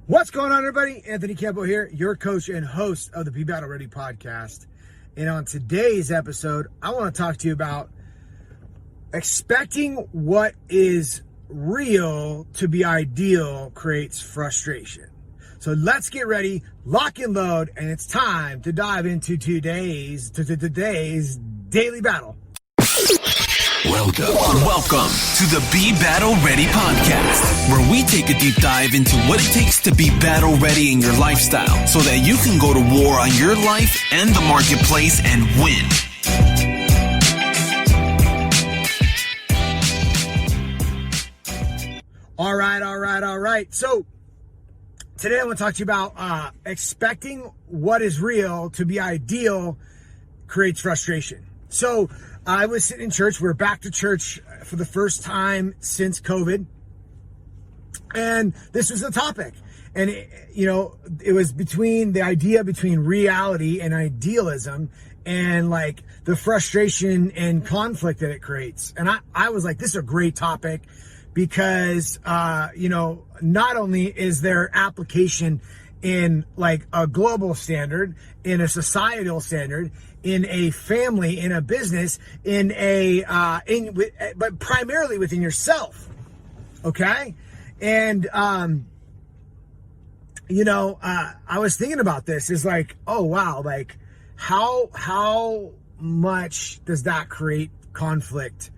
What's going on, everybody? Anthony Campo here, your coach and host of the Be Battle Ready podcast. And on today's episode, I want to talk to you about expecting what is real to be ideal creates frustration. So let's get ready, lock and load, and it's time to dive into today's daily battle. Welcome to the Be Battle Ready podcast, where we take a deep dive into what it takes to be battle ready in your lifestyle so that you can go to war on your life and the marketplace and win. All right. So today I want to talk to you about expecting what is real to be ideal creates frustration. So I was sitting in church. We're back to church for the first time since COVID. And this was the topic. And, it was between the idea between reality and idealism and like the frustration and conflict that it creates. And I was like, this is a great topic because, not only is there application in like a global standard, in a societal standard, in a family, in a business, but primarily within yourself. Okay. And, I was thinking about this is like, oh wow, like how much does that create conflict,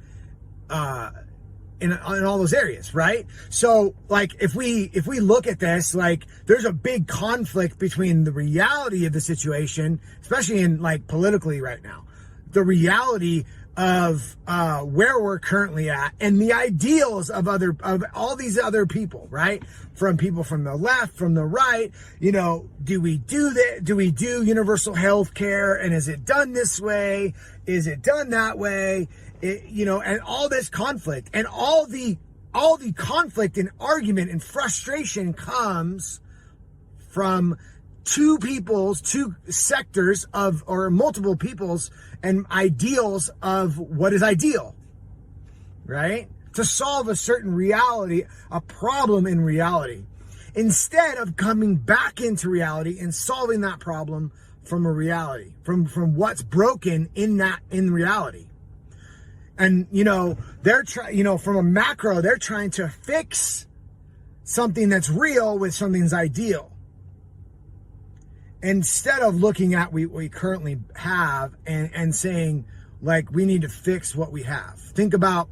in all those areas, right? So like if we look at this, like there's a big conflict between the reality of the situation, especially in like politically right now, the reality of where we're currently at and the ideals of all these other people, right? From people from the left, from the right, do we do that? Do we do universal health care? And is it done this way? Is it done that way? And all this conflict and all the conflict and argument and frustration comes from two sectors or multiple peoples and ideals of what is ideal, right? To solve a certain reality, a problem in reality, instead of coming back into reality and solving that problem from a reality, from what's broken in reality. And, they're from a macro, they're trying to fix something that's real with something that's ideal. Instead of looking at what we currently have and saying, like, we need to fix what we have. Think about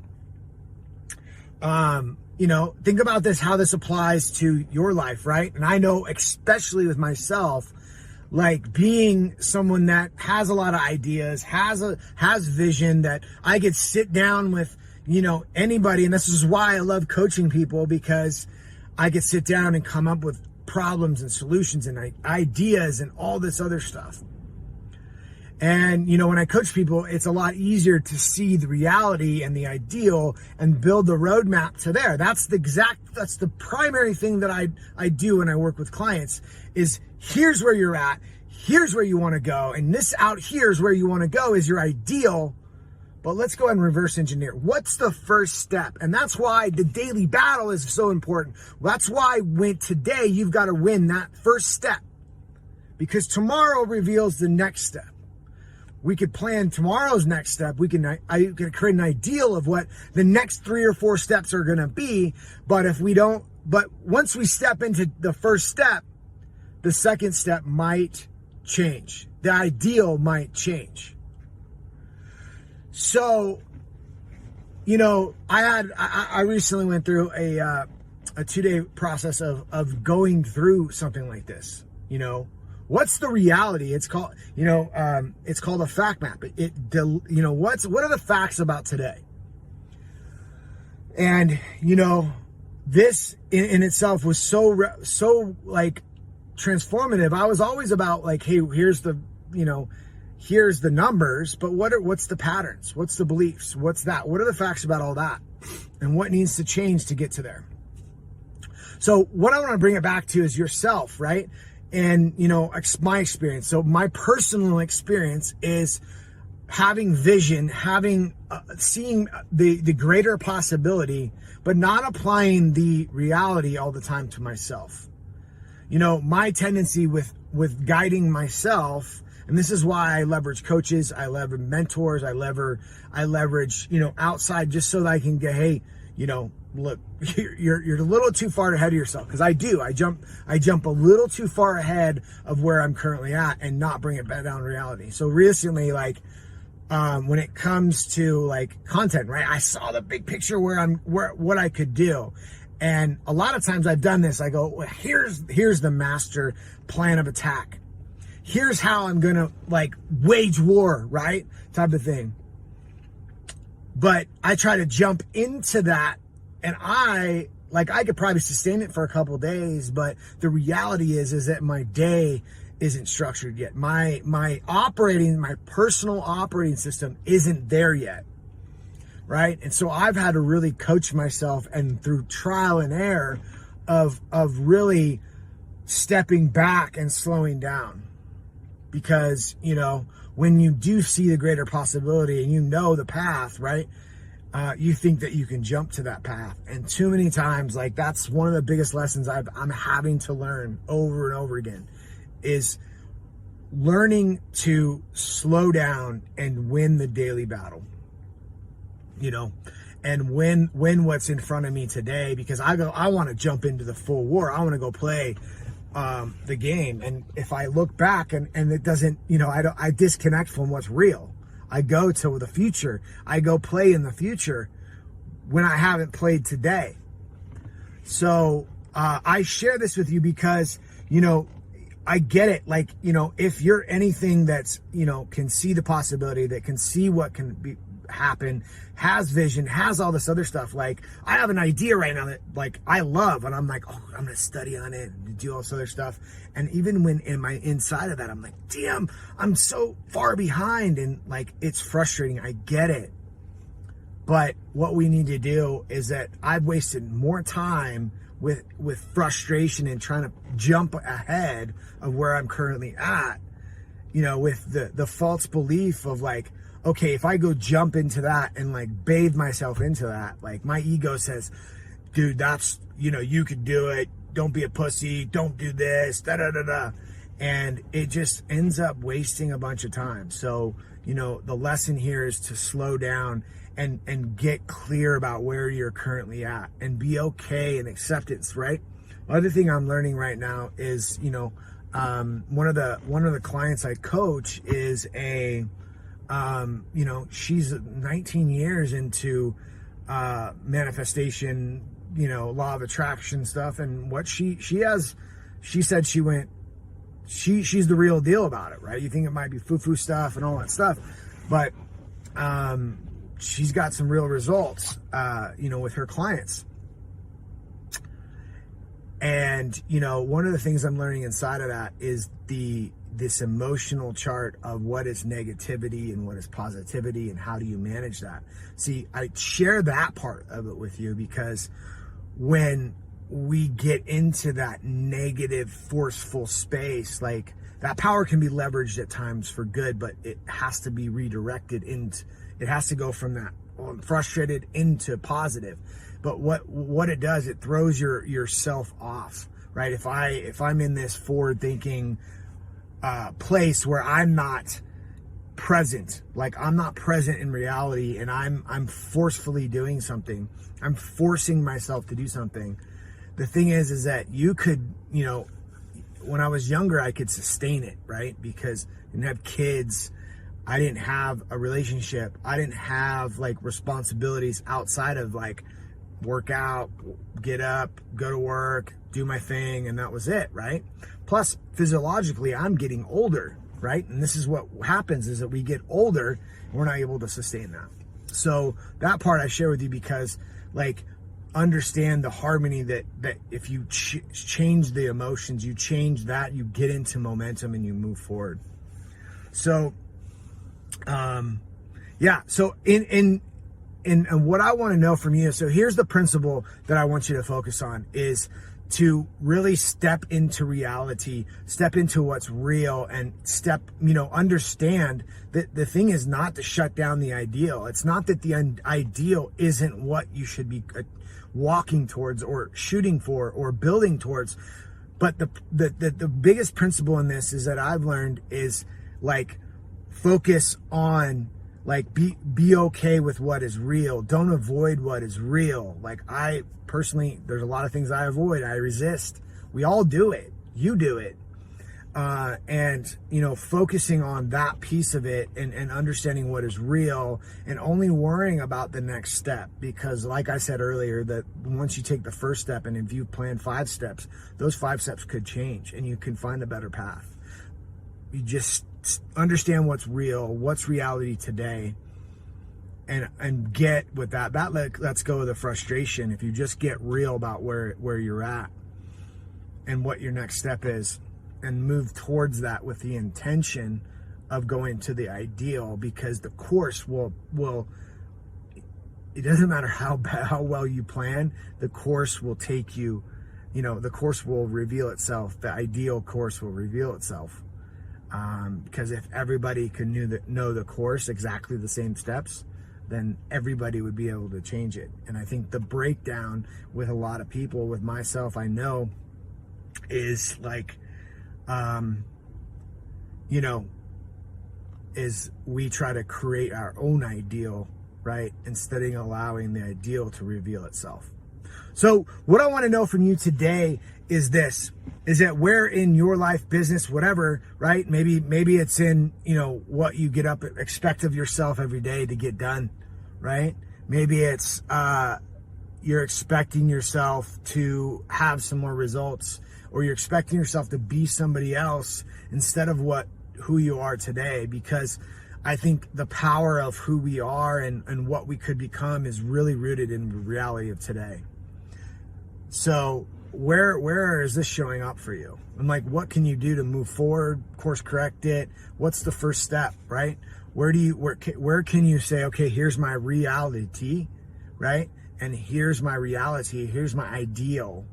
this, how this applies to your life, right? And I know, especially with myself, like being someone that has a lot of ideas, has vision, that I could sit down with, anybody. And this is why I love coaching people, because I could sit down and come up with problems and solutions and ideas and all this other stuff. And, when I coach people, it's a lot easier to see the reality and the ideal and build the roadmap to there. That's the primary thing that I do when I work with clients is, here's where you're at, here's where you want to go, and this out here is where you want to go is your ideal, but let's go ahead and reverse engineer. What's the first step? And that's why the daily battle is so important. That's why today you've got to win that first step, because tomorrow reveals the next step. We could plan tomorrow's next step. I could create an ideal of what the next 3 or 4 steps are going to be. But once we step into the first step, the second step might change. The ideal might change. So, I recently went through a 2-day process of going through something like this. What's the reality? It's called, it's called a fact map. What are the facts about today? And, this in itself was so like transformative. I was always about like, hey, here's the numbers, but what's the patterns? What's the beliefs? What's that? What are the facts about all that? And what needs to change to get to there? So what I want to bring it back to is yourself, right? And, my experience. So my personal experience is having vision, seeing the greater possibility, but not applying the reality all the time to myself. my tendency with guiding myself, and this is why I leverage coaches, I leverage mentors, I leverage, outside, just so that I can get, hey, look, you're a little too far ahead of yourself. Because I jump a little too far ahead of where I'm currently at and not bring it back down to reality. So recently, when it comes to content, right? I saw the big picture what I could do. And a lot of times I've done this. I go, well, here's the master plan of attack. Here's how I'm going to wage war, right? Type of thing. But I try to jump into that, and I could probably sustain it for a couple of days, but the reality is that my day isn't structured yet. My personal operating system isn't there yet. Right? And so I've had to really coach myself, and through trial and error of really stepping back and slowing down. Because, when you do see the greater possibility and the path, right? You think that you can jump to that path. And too many times, that's one of the biggest lessons I'm having to learn over and over again, is learning to slow down and win the daily battle. And win what's in front of me today, because I want to jump into the full war. I want to go play the game. And if I look back and it doesn't, I disconnect from what's real. I go to the future. I go play in the future when I haven't played today. So I share this with you because, I get it. If you're anything that's, can see the possibility, that can see what can happen, has vision, has all this other stuff. I have an idea right now that I love, and I'm I'm going to study on it and do all this other stuff. And even when in my inside of that, I'm damn, I'm so far behind, and it's frustrating. I get it. But what we need to do is that I've wasted more time with frustration and trying to jump ahead of where I'm currently at, with the false belief of okay, if I go jump into that and bathe myself into that, my ego says, dude, that's, you could do it. Don't be a pussy. Don't do this, da da da da. And it just ends up wasting a bunch of time. So, the lesson here is to slow down and get clear about where you're currently at, and be okay and acceptance, right? Other thing I'm learning right now is, one of the clients I coach is she's 19 years into manifestation, law of attraction stuff. And what she said she's the real deal about it, right? You think it might be foo-foo stuff and all that stuff, but she's got some real results, with her clients. And, one of the things I'm learning inside of that is this emotional chart of what is negativity and what is positivity, and how do you manage that. See, I share that part of it with you because when we get into that negative, forceful space, that power can be leveraged at times for good, but it has to be redirected it has to go from that frustrated into positive. But what it does, it throws yourself off, right? If I'm in this forward thinking place where I'm not present, I'm not present in reality, and I'm forcefully doing something, I'm forcing myself to do something. The thing is that you could, when I was younger, I could sustain it, right? Because I didn't have kids, I didn't have a relationship, I didn't have responsibilities outside of work out, get up, go to work, do my thing, and that was it, right? Plus, physiologically, I'm getting older, right? And this is what happens, is that we get older and we're not able to sustain that. So that part I share with you because, understand the harmony that if you change the emotions, you change that, you get into momentum and you move forward. So, so and what I want to know from you, so here's the principle that I want you to focus on, is to really step into reality, step into what's real, and understand that the thing is not to shut down the ideal. It's not that the ideal isn't what you should be walking towards or shooting for or building towards. But the biggest principle in this is that I've learned is like focus on like be okay with what is real. Don't avoid what is real. Like I personally, there's a lot of things I avoid. I resist. We all do it. You do it. And focusing on that piece of it and understanding what is real and only worrying about the next step, because like I said earlier, that once you take the first step and if you plan 5 steps, those 5 steps could change and you can find a better path. You just understand what's real, what's reality today, and get with that. Let's go with the frustration. If you just get real about where you're at and what your next step is, and move towards that with the intention of going to the ideal, because the course will it doesn't matter how well you plan, the course will take you, the course will reveal itself. The ideal course will reveal itself. Because if everybody can know the course, exactly the same steps, then everybody would be able to change it. And I think the breakdown with a lot of people, with myself, I know, is like, is we try to create our own ideal, right? Instead of allowing the ideal to reveal itself. So what I want to know from you today is this, is that where in your life, business, whatever, right? Maybe it's in, what you get up, expect of yourself every day to get done, right? Maybe it's, you're expecting yourself to have some more results, or you're expecting yourself to be somebody else instead of who you are today. Because I think the power of who we are and what we could become is really rooted in the reality of today. So where is this showing up for you? And like, what can you do to move forward, course correct it? What's the first step, right? Where can you say, okay, here's my reality, right? And here's my reality, here's my ideal.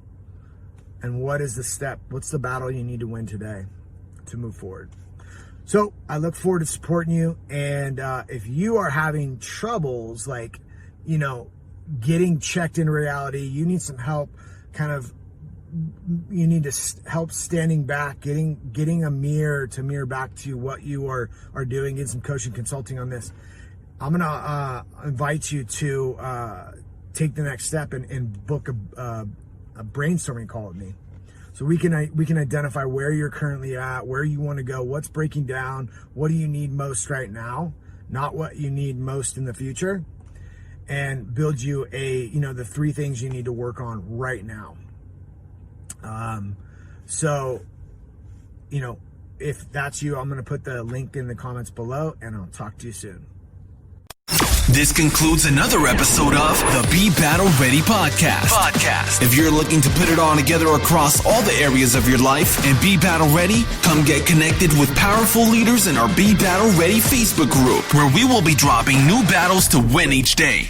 And what is the step? What's the battle you need to win today to move forward? So I look forward to supporting you. And if you are having troubles, like, getting checked in reality, you need some help, you need to help standing back, getting a mirror back to what you are doing, getting some coaching, consulting on this. I'm going to invite you to take the next step and book a brainstorming call with me, so we can identify where you're currently at, where you want to go, what's breaking down, what do you need most right now, not what you need most in the future, and build you the 3 things you need to work on right now. So if that's you, I'm going to put the link in the comments below, and I'll talk to you soon. This concludes another episode of the Be Battle Ready podcast. If you're looking to put it all together across all the areas of your life and be battle ready, come get connected with powerful leaders in our Be Battle Ready Facebook group, where we will be dropping new battles to win each day.